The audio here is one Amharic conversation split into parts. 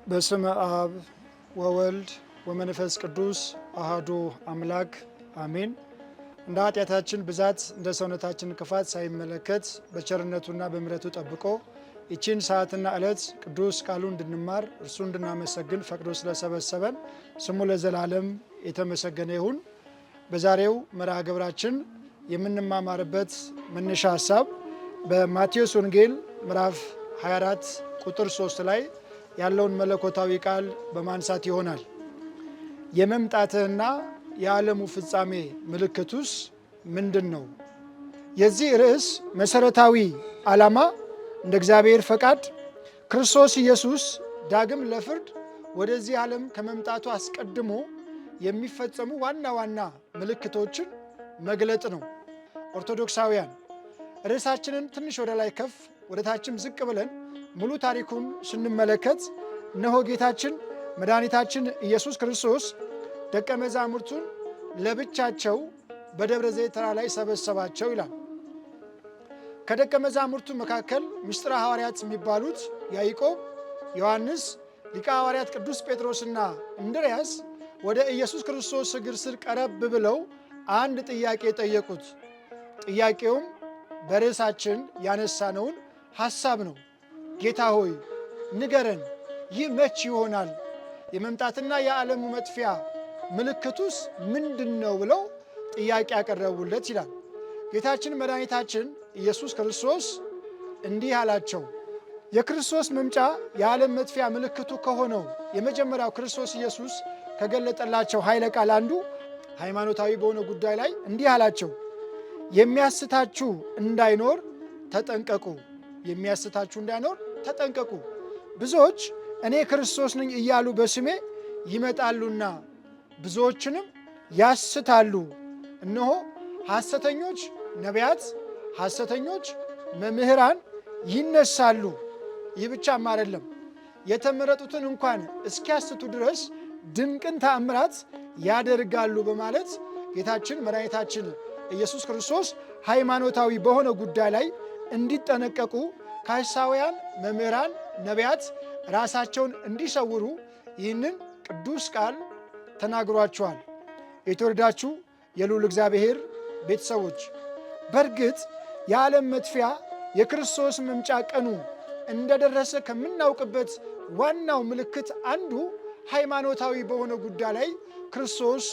በስመ አብ ወወልድ ወመንፈስ ቅዱስ አሐዱ አምላክ አሜን። እንደ ኃጢአታችን ብዛት እንደ ሰውነታችን ክፋት ሳይመለከት በቸርነቱና በምሕረቱ ጠብቆ ይችን ሰዓትና ዕለት ቅዱስ ቃሉ እንድንማር እርሱ እንድናመሰግን ፈቅዶ ስለሰበሰበን ስሙ ለዘላለም የተመሰገነ ይሁን። በዛሬው መርሃ ግብራችን የምንማማርበት መነሻ ሀሳብ በማቴዎስ ወንጌል ምዕራፍ 24 ቁጥር 3 ላይ ያለውን መለኮታዊ ቃል በማንሳት ይሆናል። የመምጣትህና የዓለሙ ፍጻሜ ምልክቱስ ምንድን ነው? የዚህ ርዕስ መሰረታዊ ዓላማ እንደ እግዚአብሔር ፈቃድ ክርስቶስ ኢየሱስ ዳግም ለፍርድ ወደዚህ ዓለም ከመምጣቱ አስቀድሞ የሚፈጸሙ ዋና ዋና ምልክቶችን መግለጥ ነው። ኦርቶዶክሳውያን ርዕሳችንን ትንሽ ወደ ላይ ከፍ ወደ ታችም ዝቅ ብለን ሙሉ ታሪኩን ስንመለከት እነሆ ጌታችን መድኃኒታችን ኢየሱስ ክርስቶስ ደቀ መዛሙርቱን ለብቻቸው በደብረ ዘይት ተራራ ላይ ሰበሰባቸው ይላል። ከደቀ መዛሙርቱ መካከል ምስጢረ ሐዋርያት የሚባሉት ያዕቆብ፣ ዮሐንስ፣ ሊቀ ሐዋርያት ቅዱስ ጴጥሮስና እንድርያስ ወደ ኢየሱስ ክርስቶስ እግር ስር ቀረብ ብለው አንድ ጥያቄ ጠየቁት። ጥያቄውም በርዕሳችን ያነሳነውን ሐሳብ ነው። ጌታ ሆይ ንገረን፣ ይህ መች ይሆናል? የመምጣትና የዓለሙ መጥፊያ ምልክቱስ ምንድን ነው? ብለው ጥያቄ ያቀረቡለት ይላል። ጌታችን መድኃኒታችን ኢየሱስ ክርስቶስ እንዲህ አላቸው። የክርስቶስ መምጫ የዓለም መጥፊያ ምልክቱ ከሆነው የመጀመሪያው ክርስቶስ ኢየሱስ ከገለጠላቸው ኃይለ ቃል አንዱ ሃይማኖታዊ በሆነ ጉዳይ ላይ እንዲህ አላቸው። የሚያስታችሁ እንዳይኖር ተጠንቀቁ። የሚያስታችሁ እንዳይኖር ተጠንቀቁ። ብዙዎች እኔ ክርስቶስ ነኝ እያሉ በስሜ ይመጣሉና ብዙዎችንም ያስታሉ። እነሆ ሐሰተኞች ነቢያት፣ ሐሰተኞች መምህራን ይነሳሉ። ይህ ብቻም አይደለም፣ የተመረጡትን እንኳን እስኪያስቱ ድረስ ድንቅን ተአምራት ያደርጋሉ በማለት ጌታችን መድኃኒታችን ኢየሱስ ክርስቶስ ሃይማኖታዊ በሆነ ጉዳይ ላይ እንዲጠነቀቁ ከሐሳውያን መምህራን ነቢያት ራሳቸውን እንዲሰውሩ ይህንን ቅዱስ ቃል ተናግሯቸዋል። የተወደዳችሁ የልዑል እግዚአብሔር ቤተሰቦች፣ በእርግጥ የዓለም መጥፊያ የክርስቶስ መምጫ ቀኑ እንደደረሰ ከምናውቅበት ዋናው ምልክት አንዱ ሃይማኖታዊ በሆነ ጉዳይ ላይ ክርስቶስ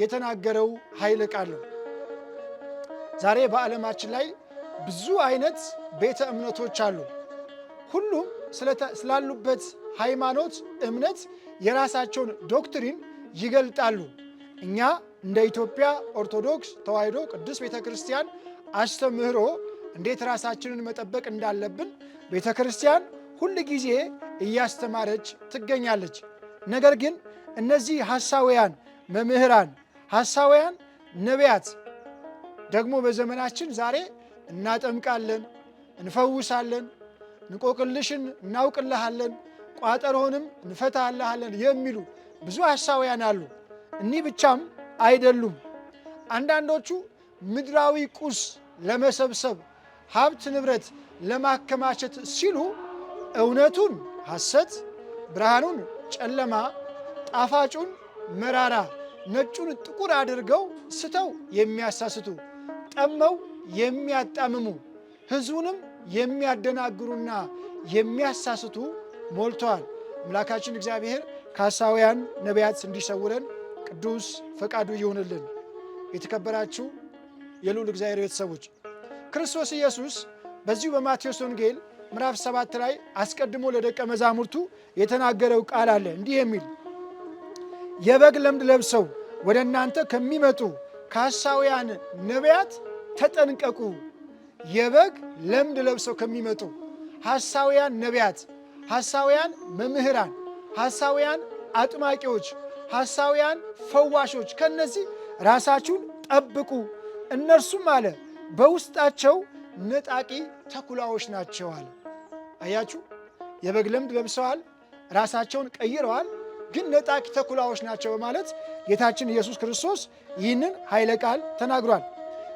የተናገረው ኃይለ ቃል ነው። ዛሬ በዓለማችን ላይ ብዙ አይነት ቤተ እምነቶች አሉ። ሁሉም ስላሉበት ሃይማኖት እምነት የራሳቸውን ዶክትሪን ይገልጣሉ። እኛ እንደ ኢትዮጵያ ኦርቶዶክስ ተዋሕዶ ቅዱስ ቤተ ክርስቲያን አስተምህሮ እንዴት ራሳችንን መጠበቅ እንዳለብን ቤተ ክርስቲያን ሁል ጊዜ እያስተማረች ትገኛለች። ነገር ግን እነዚህ ሐሳውያን መምህራን፣ ሐሳውያን ነቢያት ደግሞ በዘመናችን ዛሬ እናጠምቃለን፣ እንፈውሳለን፣ እንቆቅልሽን እናውቅልሃለን፣ ቋጠሮንም እንፈታልሃለን የሚሉ ብዙ ሐሳውያን አሉ። እኒህ ብቻም አይደሉም። አንዳንዶቹ ምድራዊ ቁስ ለመሰብሰብ ሀብት ንብረት ለማከማቸት ሲሉ እውነቱን ሐሰት፣ ብርሃኑን ጨለማ፣ ጣፋጩን መራራ፣ ነጩን ጥቁር አድርገው ስተው የሚያሳስቱ፣ ጠመው የሚያጣምሙ፣ ሕዝቡንም የሚያደናግሩና የሚያሳስቱ ሞልተዋል። አምላካችን እግዚአብሔር ከሐሳውያን ነቢያት እንዲሰውረን ቅዱስ ፈቃዱ ይሁንልን። የተከበራችሁ የልዑል እግዚአብሔር ቤተሰቦች፣ ክርስቶስ ኢየሱስ በዚሁ በማቴዎስ ወንጌል ምዕራፍ 7 ላይ አስቀድሞ ለደቀ መዛሙርቱ የተናገረው ቃል አለ እንዲህ የሚል የበግ ለምድ ለብሰው ወደ እናንተ ከሚመጡ ከሐሳውያን ነቢያት ተጠንቀቁ። የበግ ለምድ ለብሰው ከሚመጡ ሐሳውያን ነቢያት፣ ሐሳውያን መምህራን፣ ሐሳውያን አጥማቂዎች፣ ሐሳውያን ፈዋሾች፣ ከነዚህ ራሳችሁን ጠብቁ። እነርሱም አለ በውስጣቸው ነጣቂ ተኩላዎች ናቸዋል። አያችሁ፣ የበግ ለምድ ለብሰዋል፣ ራሳቸውን ቀይረዋል፣ ግን ነጣቂ ተኩላዎች ናቸው በማለት ጌታችን ኢየሱስ ክርስቶስ ይህንን ኃይለ ቃል ተናግሯል።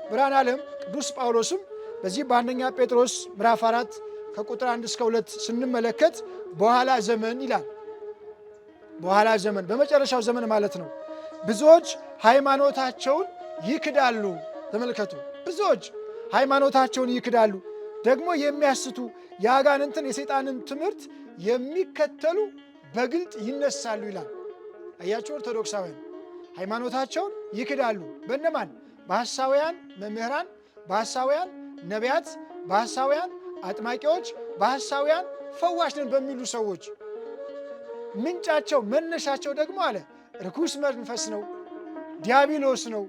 ብርሃነ ዓለም ቅዱስ ጳውሎስም በዚህ በአንደኛ ጴጥሮስ ምዕራፍ 4 ከቁጥር 1 እስከ 2 ስንመለከት በኋላ ዘመን ይላል። በኋላ ዘመን በመጨረሻው ዘመን ማለት ነው። ብዙዎች ሃይማኖታቸውን ይክዳሉ። ተመልከቱ፣ ብዙዎች ሃይማኖታቸውን ይክዳሉ። ደግሞ የሚያስቱ የአጋንንትን የሰይጣንን ትምህርት የሚከተሉ በግልጥ ይነሳሉ ይላል። አያችሁ፣ ኦርቶዶክሳውያን ሃይማኖታቸውን ይክዳሉ። በእነማን? በሐሳውያን መምህራን፣ በሐሳውያን ነቢያት፣ በሐሳውያን አጥማቂዎች፣ በሐሳውያን ፈዋሽ ነን በሚሉ ሰዎች። ምንጫቸው መነሻቸው ደግሞ አለ ርኩስ መንፈስ ነው፣ ዲያብሎስ ነው፣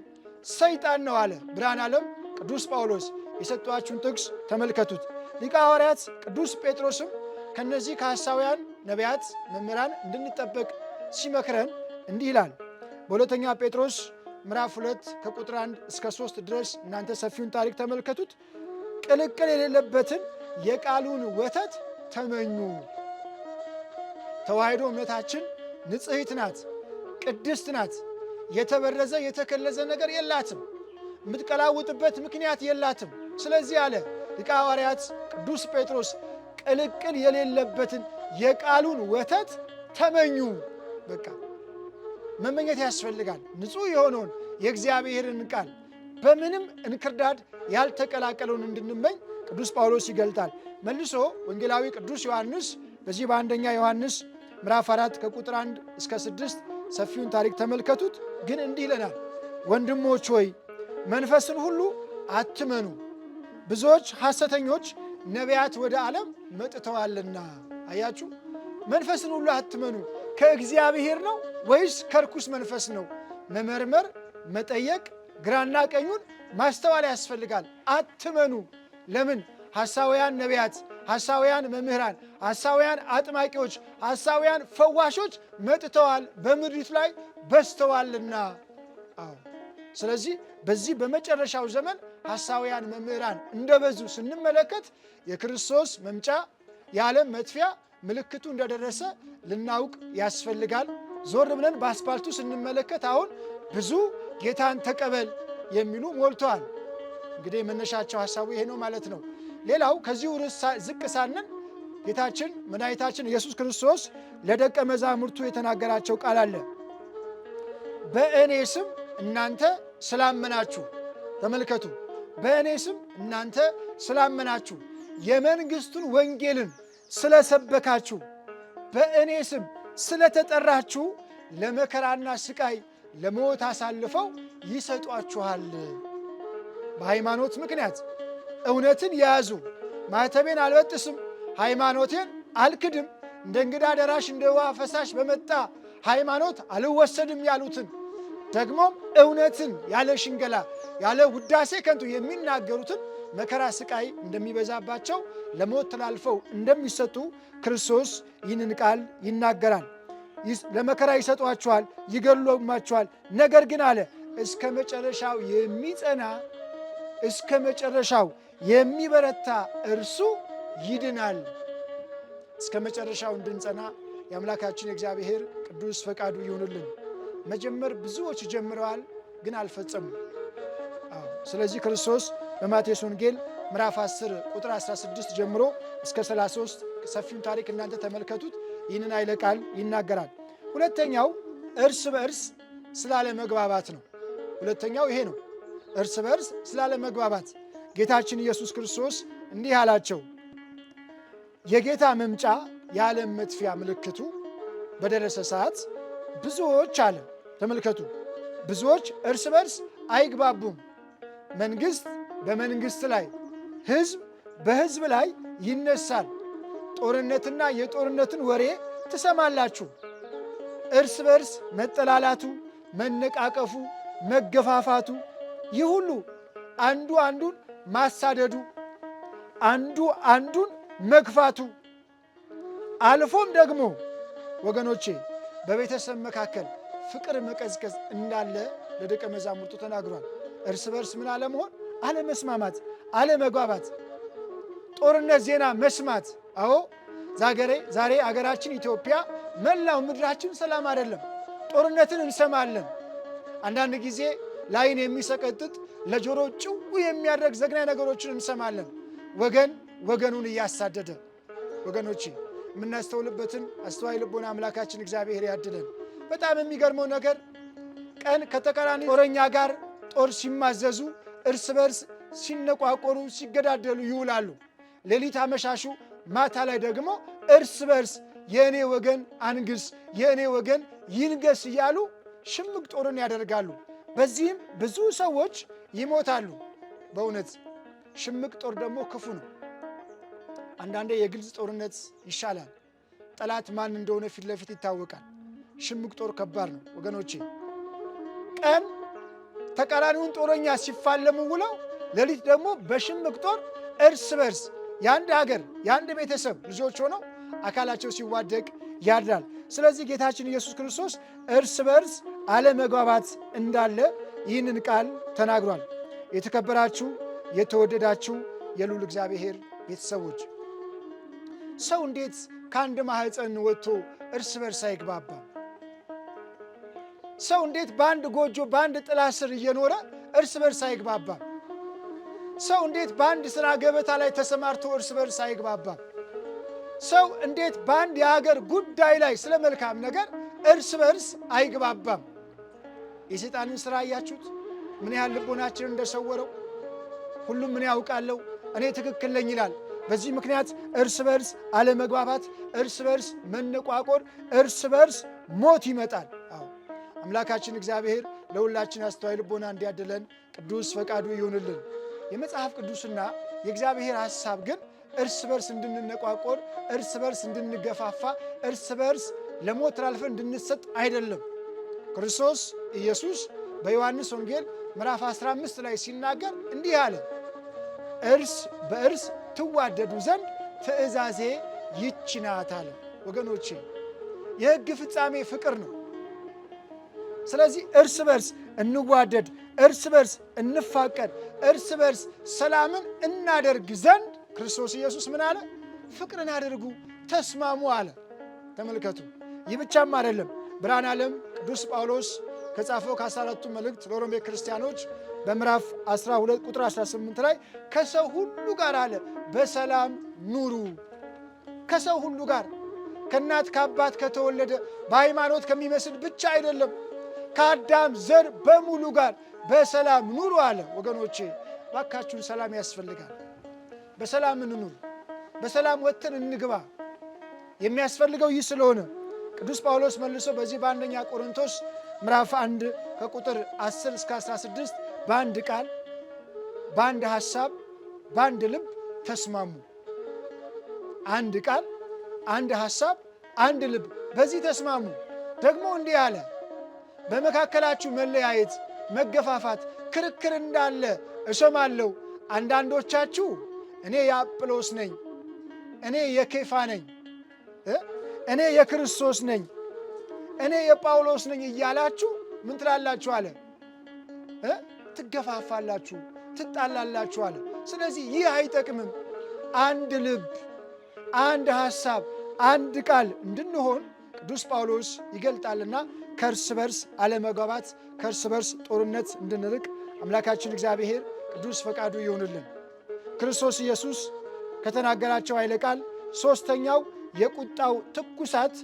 ሰይጣን ነው አለ ብርሃነ ዓለም ቅዱስ ጳውሎስ። የሰጧችሁን ጥቅስ ተመልከቱት። ሊቀ ሐዋርያት ቅዱስ ጴጥሮስም ከነዚህ ከሐሳውያን ነቢያት መምህራን እንድንጠበቅ ሲመክረን እንዲህ ይላል። በሁለተኛ ጴጥሮስ ምዕራፍ 2 ከቁጥር 1 እስከ 3 ድረስ እናንተ ሰፊውን ታሪክ ተመልከቱት። ቅልቅል የሌለበትን የቃሉን ወተት ተመኙ። ተዋሕዶ እምነታችን ንጽሕት ናት፣ ቅድስት ናት። የተበረዘ የተከለዘ ነገር የላትም። የምትቀላውጥበት ምክንያት የላትም። ስለዚህ አለ ሊቀ ሐዋርያት ቅዱስ ጴጥሮስ ቅልቅል የሌለበትን የቃሉን ወተት ተመኙ። በቃ መመኘት ያስፈልጋል። ንጹሕ የሆነውን የእግዚአብሔርን ቃል በምንም እንክርዳድ ያልተቀላቀለውን እንድንመኝ ቅዱስ ጳውሎስ ይገልጣል። መልሶ ወንጌላዊ ቅዱስ ዮሐንስ በዚህ በአንደኛ ዮሐንስ ምዕራፍ 4 ከቁጥር 1 እስከ 6 ሰፊውን ታሪክ ተመልከቱት። ግን እንዲህ ይለናል፣ ወንድሞች ሆይ መንፈስን ሁሉ አትመኑ፣ ብዙዎች ሐሰተኞች ነቢያት ወደ ዓለም መጥተዋልና። አያችሁ፣ መንፈስን ሁሉ አትመኑ። ከእግዚአብሔር ነው ወይስ ከርኩስ መንፈስ ነው? መመርመር፣ መጠየቅ፣ ግራና ቀኙን ማስተዋል ያስፈልጋል። አትመኑ። ለምን? ሐሳውያን ነቢያት፣ ሐሳውያን መምህራን፣ ሐሳውያን አጥማቂዎች፣ ሐሳውያን ፈዋሾች መጥተዋል፣ በምድሪቱ ላይ በዝተዋልና። አዎ፣ ስለዚህ በዚህ በመጨረሻው ዘመን ሐሳውያን መምህራን እንደበዙ ስንመለከት የክርስቶስ መምጫ የዓለም መጥፊያ ምልክቱ እንደደረሰ ልናውቅ ያስፈልጋል። ዞር ብለን በአስፓልቱ ስንመለከት አሁን ብዙ ጌታን ተቀበል የሚሉ ሞልተዋል። እንግዲህ መነሻቸው ሐሳቡ ይሄ ነው ማለት ነው። ሌላው ከዚሁ ርዕስ ዝቅ ሳንን ጌታችን መድኃኒታችን ኢየሱስ ክርስቶስ ለደቀ መዛሙርቱ የተናገራቸው ቃል አለ። በእኔ ስም እናንተ ስላመናችሁ፣ ተመልከቱ፣ በእኔ ስም እናንተ ስላመናችሁ፣ የመንግሥቱን ወንጌልን ስለሰበካችሁ፣ በእኔ ስም ስለተጠራችሁ ለመከራና ስቃይ ለሞት አሳልፈው ይሰጧችኋል። በሃይማኖት ምክንያት እውነትን የያዙ ማኅተቤን አልበጥስም፣ ሃይማኖቴን አልክድም፣ እንደ እንግዳ ደራሽ እንደ ውሃ ፈሳሽ በመጣ ሃይማኖት አልወሰድም ያሉትን ደግሞም እውነትን ያለ ሽንገላ ያለ ውዳሴ ከንቱ የሚናገሩትን መከራ ስቃይ እንደሚበዛባቸው ለሞት ተላልፈው እንደሚሰጡ ክርስቶስ ይህንን ቃል ይናገራል። ለመከራ ይሰጧችኋል፣ ይገድሉማችኋል። ነገር ግን አለ እስከ መጨረሻው የሚጸና እስከ መጨረሻው የሚበረታ እርሱ ይድናል። እስከ መጨረሻው እንድንጸና የአምላካችን የእግዚአብሔር ቅዱስ ፈቃዱ ይሁንልን። መጀመር ብዙዎች ጀምረዋል፣ ግን አልፈጸሙም። ስለዚህ ክርስቶስ በማቴዎስ ወንጌል ምዕራፍ 10 ቁጥር 16 ጀምሮ እስከ 33 ሰፊውን ታሪክ እናንተ ተመልከቱት። ይህንን ኃይለ ቃል ይናገራል። ሁለተኛው እርስ በእርስ ስላለ መግባባት ነው። ሁለተኛው ይሄ ነው፣ እርስ በእርስ ስላለ መግባባት። ጌታችን ኢየሱስ ክርስቶስ እንዲህ አላቸው፣ የጌታ መምጫ የዓለም መጥፊያ ምልክቱ በደረሰ ሰዓት ብዙዎች አለ፣ ተመልከቱ፣ ብዙዎች እርስ በርስ አይግባቡም። መንግሥት በመንግሥት ላይ፣ ሕዝብ በሕዝብ ላይ ይነሳል። ጦርነትና የጦርነትን ወሬ ትሰማላችሁ። እርስ በርስ መጠላላቱ፣ መነቃቀፉ፣ መገፋፋቱ፣ ይህ ሁሉ አንዱ አንዱን ማሳደዱ፣ አንዱ አንዱን መግፋቱ፣ አልፎም ደግሞ ወገኖቼ በቤተሰብ መካከል ፍቅር መቀዝቀዝ እንዳለ ለደቀ መዛሙርቱ ተናግሯል። እርስ በርስ ምን አለመሆን፣ አለመስማማት፣ አለመግባባት፣ ጦርነት ዜና መስማት። አዎ ዛሬ አገራችን ኢትዮጵያ መላው ምድራችን ሰላም አይደለም። ጦርነትን እንሰማለን። አንዳንድ ጊዜ ላይን የሚሰቀጥጥ ለጆሮ ጭው የሚያደርግ ዘግናኝ ነገሮችን እንሰማለን። ወገን ወገኑን እያሳደደ። ወገኖቼ የምናስተውልበትን አስተዋይ ልቦና አምላካችን እግዚአብሔር ያድለን። በጣም የሚገርመው ነገር ቀን ከተቃራኒ ጦረኛ ጋር ጦር ሲማዘዙ እርስ በርስ ሲነቋቆሩ ሲገዳደሉ ይውላሉ። ሌሊት አመሻሹ ማታ ላይ ደግሞ እርስ በርስ የእኔ ወገን አንግስ፣ የእኔ ወገን ይንገስ እያሉ ሽምቅ ጦርን ያደርጋሉ። በዚህም ብዙ ሰዎች ይሞታሉ። በእውነት ሽምቅ ጦር ደግሞ ክፉ ነው። አንዳንዴ የግልጽ ጦርነት ይሻላል። ጠላት ማን እንደሆነ ፊት ለፊት ይታወቃል። ሽምቅ ጦር ከባድ ነው ወገኖቼ። ቀን ተቃራኒውን ጦረኛ ሲፋለሙ ውለው ሌሊት ደግሞ በሽምቅ ጦር እርስ በርስ የአንድ ሀገር የአንድ ቤተሰብ ልጆች ሆነው አካላቸው ሲዋደቅ ያድራል። ስለዚህ ጌታችን ኢየሱስ ክርስቶስ እርስ በርስ አለመግባባት እንዳለ ይህንን ቃል ተናግሯል። የተከበራችሁ የተወደዳችሁ የልዑል እግዚአብሔር ቤተሰቦች ሰው እንዴት ከአንድ ማኅፀን ወጥቶ እርስ በርስ አይግባባም? ሰው እንዴት በአንድ ጎጆ በአንድ ጥላ ስር እየኖረ እርስ በርስ አይግባባም? ሰው እንዴት በአንድ ሥራ ገበታ ላይ ተሰማርቶ እርስ በርስ አይግባባም? ሰው እንዴት በአንድ የሀገር ጉዳይ ላይ ስለ መልካም ነገር እርስ በርስ አይግባባም? የሰይጣንን ሥራ አያችሁት? ምን ያህል ልቦናችንን እንደሰወረው። ሁሉም ምን ያውቃለሁ እኔ ትክክል ነኝ ይላል። በዚህ ምክንያት እርስ በርስ አለመግባባት፣ እርስ በርስ መነቋቆር፣ እርስ በርስ ሞት ይመጣል። አዎ አምላካችን እግዚአብሔር ለሁላችን አስተዋይ ልቦና እንዲያድለን ቅዱስ ፈቃዱ ይሁንልን። የመጽሐፍ ቅዱስና የእግዚአብሔር ሐሳብ ግን እርስ በርስ እንድንነቋቆር፣ እርስ በርስ እንድንገፋፋ፣ እርስ በርስ ለሞት አልፈን እንድንሰጥ አይደለም። ክርስቶስ ኢየሱስ በዮሐንስ ወንጌል ምዕራፍ 15 ላይ ሲናገር እንዲህ አለ፣ እርስ በእርስ ትዋደዱ ዘንድ ትእዛዜ ይህች ናት አለ። ወገኖቼ የሕግ ፍጻሜ ፍቅር ነው። ስለዚህ እርስ በርስ እንዋደድ፣ እርስ በርስ እንፋቀር፣ እርስ በርስ ሰላምን እናደርግ ዘንድ ክርስቶስ ኢየሱስ ምን አለ? ፍቅርን አድርጉ፣ ተስማሙ አለ። ተመልከቱ። ይህ ብቻም አይደለም። ብርሃነ ዓለም ቅዱስ ጳውሎስ ከጻፈው ከ14ቱ መልእክት ለሮሜ ክርስቲያኖች በምዕራፍ 12 ቁጥር 18 ላይ ከሰው ሁሉ ጋር አለ በሰላም ኑሩ። ከሰው ሁሉ ጋር ከእናት ከአባት ከተወለደ በሃይማኖት ከሚመስል ብቻ አይደለም፣ ከአዳም ዘር በሙሉ ጋር በሰላም ኑሩ አለ። ወገኖቼ ባካችሁን ሰላም ያስፈልጋል። በሰላም እንኑር፣ በሰላም ወጥተን እንግባ። የሚያስፈልገው ይህ ስለሆነ ቅዱስ ጳውሎስ መልሶ በዚህ በአንደኛ ቆሮንቶስ ምዕራፍ 1 ከቁጥር 10 እስከ 16 በአንድ ቃል በአንድ ሐሳብ በአንድ ልብ ተስማሙ። አንድ ቃል አንድ ሐሳብ አንድ ልብ፣ በዚህ ተስማሙ። ደግሞ እንዲህ አለ፣ በመካከላችሁ መለያየት፣ መገፋፋት፣ ክርክር እንዳለ እሰማለሁ። አንዳንዶቻችሁ እኔ የአጵሎስ ነኝ፣ እኔ የኬፋ ነኝ፣ እኔ የክርስቶስ ነኝ፣ እኔ የጳውሎስ ነኝ እያላችሁ ምን ትላላችሁ አለ? ትገፋፋላችሁ፣ ትጣላላችሁ አለ። ስለዚህ ይህ አይጠቅምም። አንድ ልብ፣ አንድ ሐሳብ፣ አንድ ቃል እንድንሆን ቅዱስ ጳውሎስ ይገልጣልና ከእርስ በርስ አለመግባባት፣ ከእርስ በርስ ጦርነት እንድንርቅ አምላካችን እግዚአብሔር ቅዱስ ፈቃዱ ይሆንልን። ክርስቶስ ኢየሱስ ከተናገራቸው ኃይለ ቃል ሦስተኛው የቁጣው ትኩሳት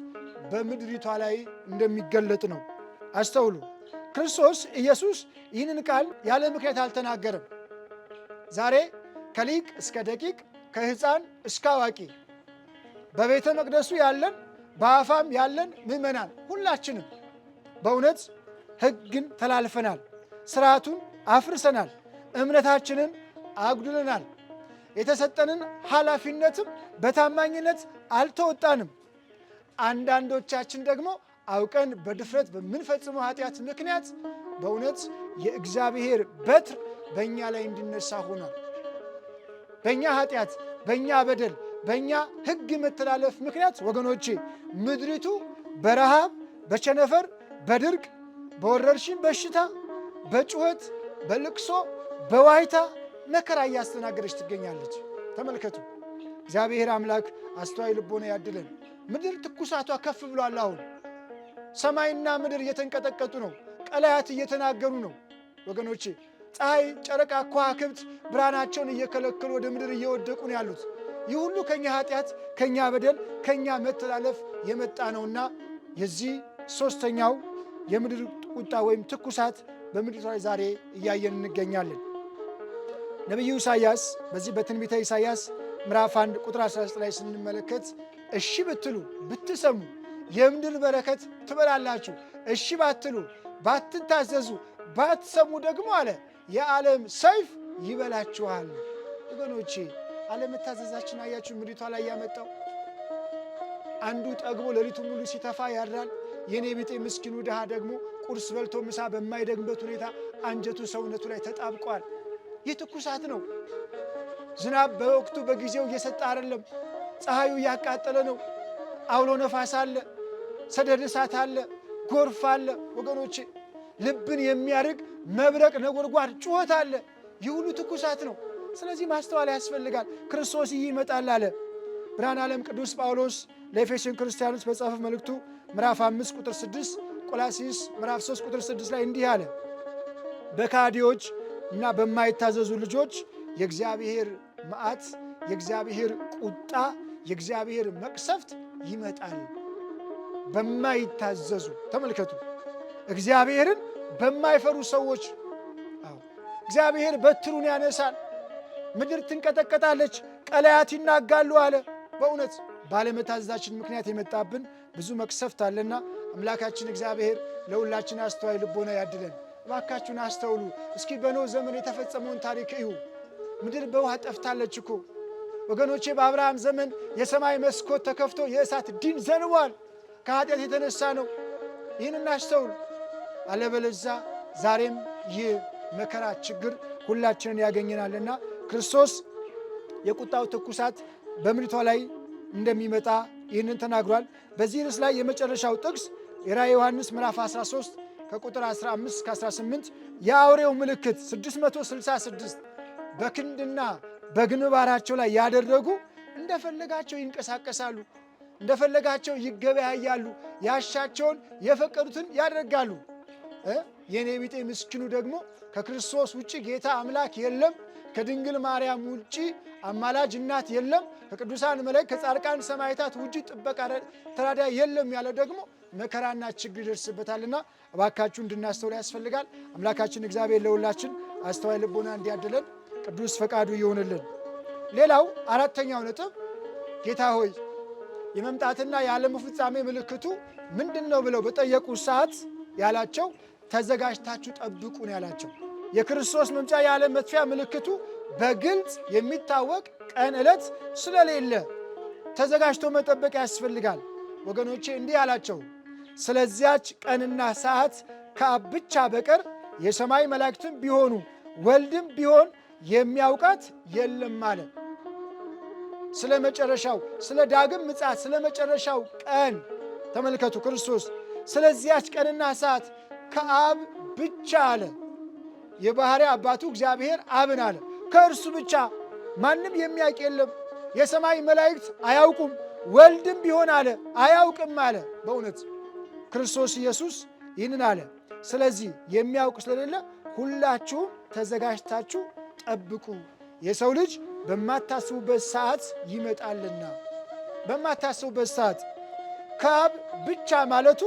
በምድሪቷ ላይ እንደሚገለጥ ነው። አስተውሉ። ክርስቶስ ኢየሱስ ይህንን ቃል ያለ ምክንያት አልተናገረም። ዛሬ ከሊቅ እስከ ደቂቅ ከሕፃን እስከ አዋቂ በቤተ መቅደሱ ያለን በአፋም ያለን ምዕመናን ሁላችንም በእውነት ሕግን ተላልፈናል፣ ስርዓቱን አፍርሰናል፣ እምነታችንን አጉድለናል፣ የተሰጠንን ኃላፊነትም በታማኝነት አልተወጣንም። አንዳንዶቻችን ደግሞ አውቀን በድፍረት በምንፈጽመው ኃጢአት ምክንያት በእውነት የእግዚአብሔር በትር በእኛ ላይ እንዲነሳ ሆኗል። በእኛ ኃጢአት፣ በእኛ በደል፣ በእኛ ሕግ መተላለፍ ምክንያት ወገኖቼ ምድሪቱ በረሃብ፣ በቸነፈር፣ በድርቅ፣ በወረርሽኝ በሽታ፣ በጩኸት፣ በልቅሶ፣ በዋይታ መከራ እያስተናገደች ትገኛለች። ተመልከቱ። እግዚአብሔር አምላክ አስተዋይ ልቦና ያድለን። ምድር ትኩሳቷ ከፍ ብሏል። አሁን ሰማይና ምድር እየተንቀጠቀጡ ነው። ቀላያት እየተናገሩ ነው። ወገኖቼ ፀሐይ፣ ጨረቃ፣ ከዋክብት ብርሃናቸውን እየከለከሉ ወደ ምድር እየወደቁ ነው ያሉት። ይህ ሁሉ ከኛ ኃጢአት፣ ከኛ በደል፣ ከኛ መተላለፍ የመጣ ነውና የዚህ ሶስተኛው የምድር ቁጣ ወይም ትኩሳት በምድር ላይ ዛሬ እያየን እንገኛለን። ነቢዩ ኢሳይያስ በዚህ በትንቢተ ኢሳይያስ ምዕራፍ 1 ቁጥር 19 ላይ ስንመለከት እሺ ብትሉ ብትሰሙ የምድር በረከት ትበላላችሁ፣ እሺ ባትሉ ባትታዘዙ ባትሰሙ ደግሞ አለ የዓለም ሰይፍ ይበላችኋል። ወገኖቼ አለመታዘዛችን አያችሁ ምድሪቷ ላይ ያመጣው። አንዱ ጠግቦ ሌሊቱን ሙሉ ሲተፋ ያድራል። የኔ ቢጤ ምስኪኑ ድሃ ደግሞ ቁርስ በልቶ ምሳ በማይደግምበት ሁኔታ አንጀቱ ሰውነቱ ላይ ተጣብቋል። ይህ ትኩሳት ነው። ዝናብ በወቅቱ በጊዜው እየሰጠ አይደለም። ፀሐዩ እያቃጠለ ነው። አውሎ ነፋስ አለ፣ ሰደድ እሳት አለ፣ ጎርፍ አለ። ወገኖቼ ልብን የሚያርግ መብረቅ፣ ነጎድጓድ፣ ጩኸት አለ። ይህ ሁሉ ትኩሳት ነው። ስለዚህ ማስተዋል ያስፈልጋል። ክርስቶስ ይመጣል አለ ብርሃነ ዓለም ቅዱስ ጳውሎስ ለኤፌሶን ክርስቲያኖች በጻፈ መልእክቱ ምዕራፍ 5 ቁጥር 6፣ ቆላስይስ ምዕራፍ 3 ቁጥር 6 ላይ እንዲህ አለ በካዲዎች እና በማይታዘዙ ልጆች የእግዚአብሔር መዓት፣ የእግዚአብሔር ቁጣ፣ የእግዚአብሔር መቅሰፍት ይመጣል። በማይታዘዙ ተመልከቱ፣ እግዚአብሔርን በማይፈሩ ሰዎች። እግዚአብሔር በትሩን ያነሳል፣ ምድር ትንቀጠቀጣለች፣ ቀላያት ይናጋሉ አለ። በእውነት ባለመታዘዛችን ምክንያት የመጣብን ብዙ መቅሰፍት አለና አምላካችን እግዚአብሔር ለሁላችን አስተዋይ ልቦና ያድለን። እባካችሁን አስተውሉ። እስኪ በኖህ ዘመን የተፈጸመውን ታሪክ እዩ። ምድር በውሃ ጠፍታለች እኮ ወገኖቼ። በአብርሃም ዘመን የሰማይ መስኮት ተከፍቶ የእሳት ዲን ዘንቧል። ከኃጢአት የተነሳ ነው። ይህን እናስተውል። አለበለዚያ ዛሬም ይህ መከራ ችግር ሁላችንን ያገኘናልና ክርስቶስ የቁጣው ትኩሳት በምድሪቷ ላይ እንደሚመጣ ይህንን ተናግሯል። በዚህ ርዕስ ላይ የመጨረሻው ጥቅስ የራዕየ ዮሐንስ ምዕራፍ 13 ከቁጥር 15 እስከ 18 የአውሬው ምልክት 666 በክንድና በግንባራቸው ላይ ያደረጉ እንደፈለጋቸው ይንቀሳቀሳሉ፣ እንደፈለጋቸው ይገበያያሉ፣ ያሻቸውን የፈቀዱትን ያደርጋሉ። የኔ ቢጤ ምስኪኑ ደግሞ ከክርስቶስ ውጭ ጌታ አምላክ የለም፣ ከድንግል ማርያም ውጭ አማላጅ እናት የለም፣ ከቅዱሳን መላእክት ከጻድቃን ሰማዕታት ውጭ ጥበቃ ተራዳኢ የለም ያለ ደግሞ መከራና ችግር ይደርስበታልና እባካችሁ እንድናስተውል ያስፈልጋል። አምላካችን እግዚአብሔር ለሁላችን አስተዋይ ልቦና እንዲያድለን ቅዱስ ፈቃዱ ይሆንልን። ሌላው አራተኛው ነጥብ ጌታ ሆይ የመምጣትና የዓለሙ ፍጻሜ ምልክቱ ምንድን ነው ብለው በጠየቁ ሰዓት ያላቸው ተዘጋጅታችሁ ጠብቁ ነው ያላቸው። የክርስቶስ መምጫ የዓለም መጥፊያ ምልክቱ በግልጽ የሚታወቅ ቀን ዕለት ስለሌለ ተዘጋጅቶ መጠበቅ ያስፈልጋል። ወገኖቼ እንዲህ አላቸው፣ ስለዚያች ቀንና ሰዓት ከአብ ብቻ በቀር የሰማይ መላእክትም ቢሆኑ ወልድም ቢሆን የሚያውቃት የለም አለ። ስለ መጨረሻው ስለ ዳግም ምጽአት ስለ መጨረሻው ቀን ተመልከቱ። ክርስቶስ ስለዚያች ቀንና ሰዓት ከአብ ብቻ አለ። የባሕርይ አባቱ እግዚአብሔር አብን አለ። ከእርሱ ብቻ ማንም የሚያውቅ የለም። የሰማይ መላእክት አያውቁም፣ ወልድም ቢሆን አለ አያውቅም አለ። በእውነት ክርስቶስ ኢየሱስ ይህንን አለ። ስለዚህ የሚያውቅ ስለሌለ ሁላችሁም ተዘጋጅታችሁ ጠብቁ፣ የሰው ልጅ በማታስቡበት ሰዓት ይመጣልና። በማታስቡበት ሰዓት ከአብ ብቻ ማለቱ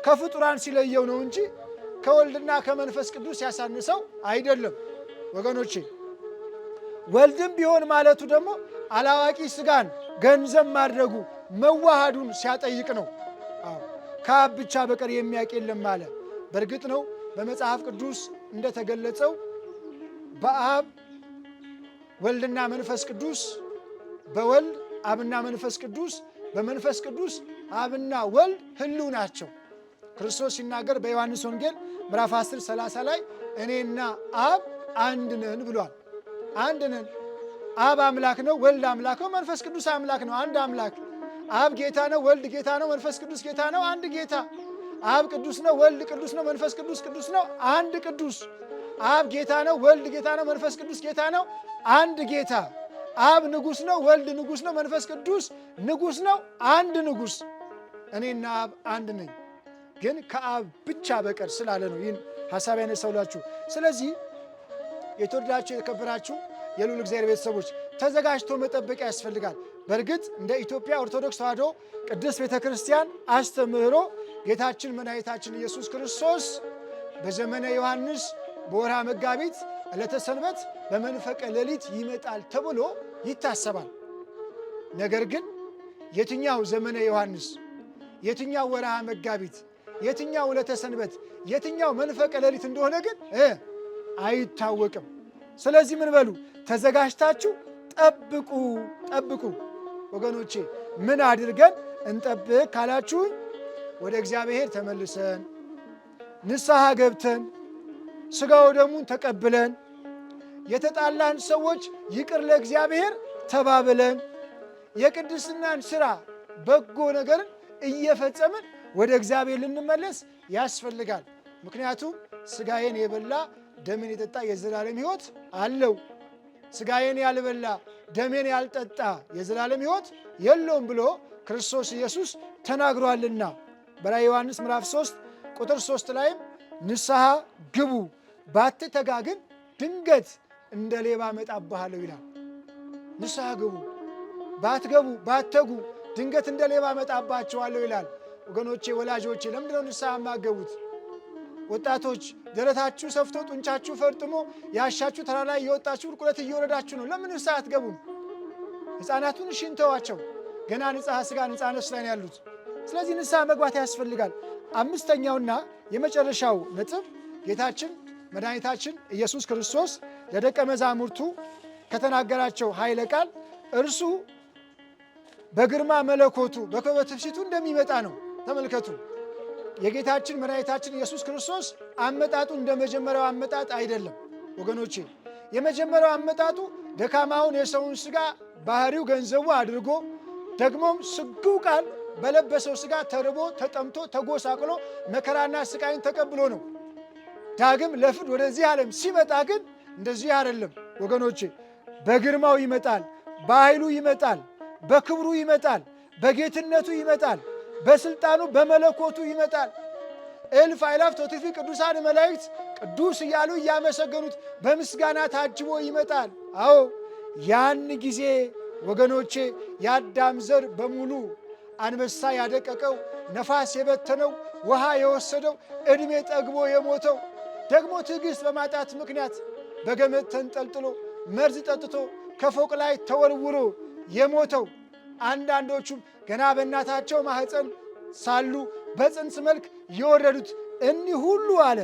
ከፍጡራን ሲለየው ነው እንጂ ከወልድና ከመንፈስ ቅዱስ ያሳንሰው አይደለም ወገኖቼ። ወልድም ቢሆን ማለቱ ደግሞ አላዋቂ ሥጋን ገንዘብ ማድረጉ መዋሃዱን ሲያጠይቅ ነው። ከአብ ብቻ በቀር የሚያውቅ የለም አለ። በእርግጥ ነው በመጽሐፍ ቅዱስ እንደተገለጸው በአብ ወልድና መንፈስ ቅዱስ፣ በወልድ አብና መንፈስ ቅዱስ፣ በመንፈስ ቅዱስ አብና ወልድ ሕልው ናቸው። ክርስቶስ ሲናገር በዮሐንስ ወንጌል ምዕራፍ 10:30 ላይ እኔና አብ አንድ ነን ብሏል። አንድ ነን። አብ አምላክ ነው፣ ወልድ አምላክ ነው፣ መንፈስ ቅዱስ አምላክ ነው። አንድ አምላክ። አብ ጌታ ነው፣ ወልድ ጌታ ነው፣ መንፈስ ቅዱስ ጌታ ነው። አንድ ጌታ። አብ ቅዱስ ነው፣ ወልድ ቅዱስ ነው፣ መንፈስ ቅዱስ ቅዱስ ነው። አንድ ቅዱስ። አብ ጌታ ነው፣ ወልድ ጌታ ነው፣ መንፈስ ቅዱስ ጌታ ነው። አንድ ጌታ። አብ ንጉሥ ነው፣ ወልድ ንጉሥ ነው፣ መንፈስ ቅዱስ ንጉሥ ነው። አንድ ንጉሥ። እኔና አብ አንድ ነኝ፣ ግን ከአብ ብቻ በቀር ስላለ ነው ይህን ሐሳብ ያነሳውላችሁ። ስለዚህ የተወደዳችሁ የተከበራችሁ የልዑል እግዚአብሔር ቤተሰቦች ተዘጋጅቶ መጠበቅ ያስፈልጋል። በእርግጥ እንደ ኢትዮጵያ ኦርቶዶክስ ተዋሕዶ ቅድስት ቤተ ክርስቲያን አስተምህሮ ጌታችን መድኃኒታችን ኢየሱስ ክርስቶስ በዘመነ ዮሐንስ በወርሃ መጋቢት ዕለተ ሰንበት በመንፈቀ ሌሊት ይመጣል ተብሎ ይታሰባል። ነገር ግን የትኛው ዘመነ ዮሐንስ፣ የትኛው ወርሃ መጋቢት፣ የትኛው ዕለተ ሰንበት፣ የትኛው መንፈቀ ሌሊት እንደሆነ ግን አይታወቅም። ስለዚህ ምን በሉ? ተዘጋጅታችሁ ጠብቁ። ወገኖቼ ምን አድርገን እንጠብቅ ካላችሁኝ፣ ወደ እግዚአብሔር ተመልሰን ንስሐ ገብተን ሥጋው ደሙን ተቀብለን የተጣላን ሰዎች ይቅር ለእግዚአብሔር ተባብለን የቅድስናን ሥራ በጎ ነገርን እየፈጸምን ወደ እግዚአብሔር ልንመለስ ያስፈልጋል። ምክንያቱም ሥጋዬን የበላ ደሜን የጠጣ የዘላለም ሕይወት አለው፣ ሥጋዬን ያልበላ ደሜን ያልጠጣ የዘላለም ሕይወት የለውም ብሎ ክርስቶስ ኢየሱስ ተናግሯልና በራዕየ ዮሐንስ ምዕራፍ 3 ቁጥር 3 ላይም ንስሐ ግቡ ባትተጋ ግን ድንገት እንደ ሌባ እመጣብሃለሁ ይላል። ንስሐ ግቡ ባትገቡ ባትተጉ ድንገት እንደ ሌባ እመጣባችኋለሁ ይላል። ወገኖቼ ወላጆቼ ለምንድነው ንስሐ የማገቡት? ወጣቶች ደረታችሁ ሰፍቶ ጡንቻችሁ ፈርጥሞ ያሻችሁ ተራራ ላይ እየወጣችሁ ቁልቁለት እየወረዳችሁ ነው። ለምን ንስሐ አትገቡም? ሕፃናቱን እሺ እንተዋቸው፣ ገና ንጽሐ ሥጋ ንጽሐ ነፍስ ላይ ያሉት። ስለዚህ ንስሐ መግባት ያስፈልጋል። አምስተኛውና የመጨረሻው ነጥብ ጌታችን መድኃኒታችን ኢየሱስ ክርስቶስ ለደቀ መዛሙርቱ ከተናገራቸው ኃይለ ቃል እርሱ በግርማ መለኮቱ በክብረ ትፍሲቱ እንደሚመጣ ነው። ተመልከቱ። የጌታችን መድኃኒታችን ኢየሱስ ክርስቶስ አመጣጡ እንደ መጀመሪያው አመጣጥ አይደለም ወገኖቼ። የመጀመሪያው አመጣጡ ደካማውን የሰውን ሥጋ ባህሪው ገንዘቡ አድርጎ ደግሞም ስግው ቃል በለበሰው ሥጋ ተርቦ ተጠምቶ ተጎሳቅሎ መከራና ስቃይን ተቀብሎ ነው። ዳግም ለፍርድ ወደዚህ ዓለም ሲመጣ ግን እንደዚህ አይደለም ወገኖቼ። በግርማው ይመጣል፣ በኃይሉ ይመጣል፣ በክብሩ ይመጣል፣ በጌትነቱ ይመጣል፣ በስልጣኑ በመለኮቱ ይመጣል። እልፍ አእላፍ ቶትፊ ቅዱሳን መላእክት ቅዱስ እያሉ እያመሰገኑት በምስጋና ታጅቦ ይመጣል። አዎ ያን ጊዜ ወገኖቼ የአዳም ዘር በሙሉ አንበሳ ያደቀቀው፣ ነፋስ የበተነው፣ ውሃ የወሰደው፣ ዕድሜ ጠግቦ የሞተው ደግሞ ትዕግሥት በማጣት ምክንያት በገመድ ተንጠልጥሎ መርዝ ጠጥቶ ከፎቅ ላይ ተወርውሮ የሞተው አንዳንዶቹም ገና በእናታቸው ማኅፀን ሳሉ በጽንስ መልክ የወረዱት እኒህ ሁሉ አለ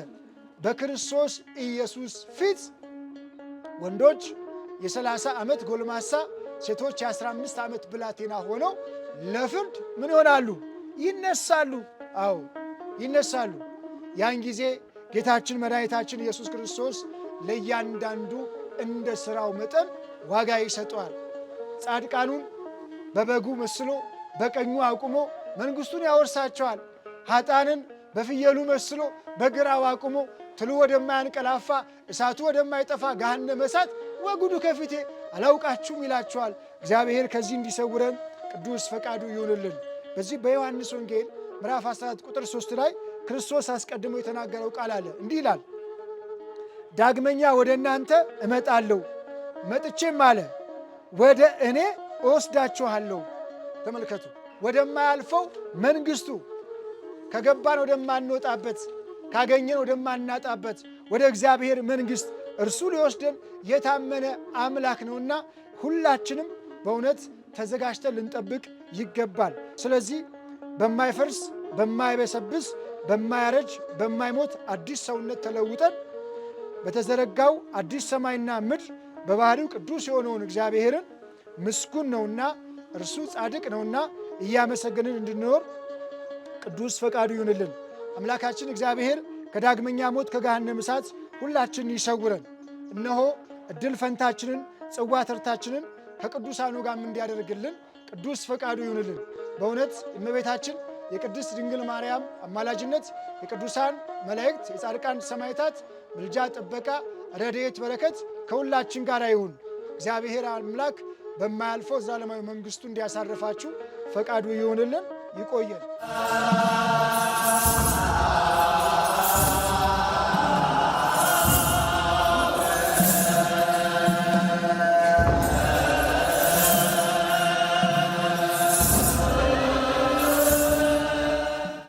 በክርስቶስ ኢየሱስ ፊት ወንዶች የ30 ዓመት ጎልማሳ፣ ሴቶች የ15 ዓመት ብላቴና ሆነው ለፍርድ ምን ይሆናሉ? ይነሳሉ። አዎ ይነሳሉ። ያን ጊዜ ጌታችን መድኃኒታችን ኢየሱስ ክርስቶስ ለእያንዳንዱ እንደ ሥራው መጠን ዋጋ ይሰጠዋል። ጻድቃኑን በበጉ መስሎ በቀኙ አቁሞ መንግሥቱን ያወርሳቸዋል። ኃጥአንን በፍየሉ መስሎ በግራው አቁሞ ትሉ ወደማያንቀላፋ እሳቱ ወደማይጠፋ ገሃነመ እሳት ወጉዱ ከፊቴ አላውቃችሁም ይላቸዋል። እግዚአብሔር ከዚህ እንዲሰውረን ቅዱስ ፈቃዱ ይሁንልን። በዚህ በዮሐንስ ወንጌል ምዕራፍ 14 ቁጥር 3 ላይ ክርስቶስ አስቀድሞ የተናገረው ቃል አለ። እንዲህ ይላል፣ ዳግመኛ ወደ እናንተ እመጣለሁ፣ መጥቼም አለ ወደ እኔ እወስዳችኋለሁ። ተመልከቱ፣ ወደማያልፈው መንግሥቱ ከገባን ወደማንወጣበት ካገኘን ወደማናጣበት ወደ እግዚአብሔር መንግሥት እርሱ ሊወስደን የታመነ አምላክ ነውና ሁላችንም በእውነት ተዘጋጅተን ልንጠብቅ ይገባል። ስለዚህ በማይፈርስ በማይበሰብስ በማያረጅ በማይሞት አዲስ ሰውነት ተለውጠን በተዘረጋው አዲስ ሰማይና ምድር በባህሪው ቅዱስ የሆነውን እግዚአብሔርን ምስጉን ነውና እርሱ ጻድቅ ነውና እያመሰገንን እንድንኖር ቅዱስ ፈቃዱ ይሁንልን። አምላካችን እግዚአብሔር ከዳግመኛ ሞት ከገሃነመ እሳት ሁላችንን ይሰውረን። እነሆ እድል ፈንታችንን ጽዋ ተርታችንን ከቅዱሳኑ ጋር እንዲያደርግልን ቅዱስ ፈቃዱ ይሁንልን። በእውነት እመቤታችን የቅድስት ድንግል ማርያም አማላጅነት፣ የቅዱሳን መላእክት፣ የጻድቃን ሰማዕታት ምልጃ፣ ጥበቃ፣ ረድኤት፣ በረከት ከሁላችን ጋር ይሁን። እግዚአብሔር አምላክ በማያልፈው ዘላለማዊ መንግሥቱ እንዲያሳርፋችሁ ፈቃዱ ይሁንልን። ይቆየን።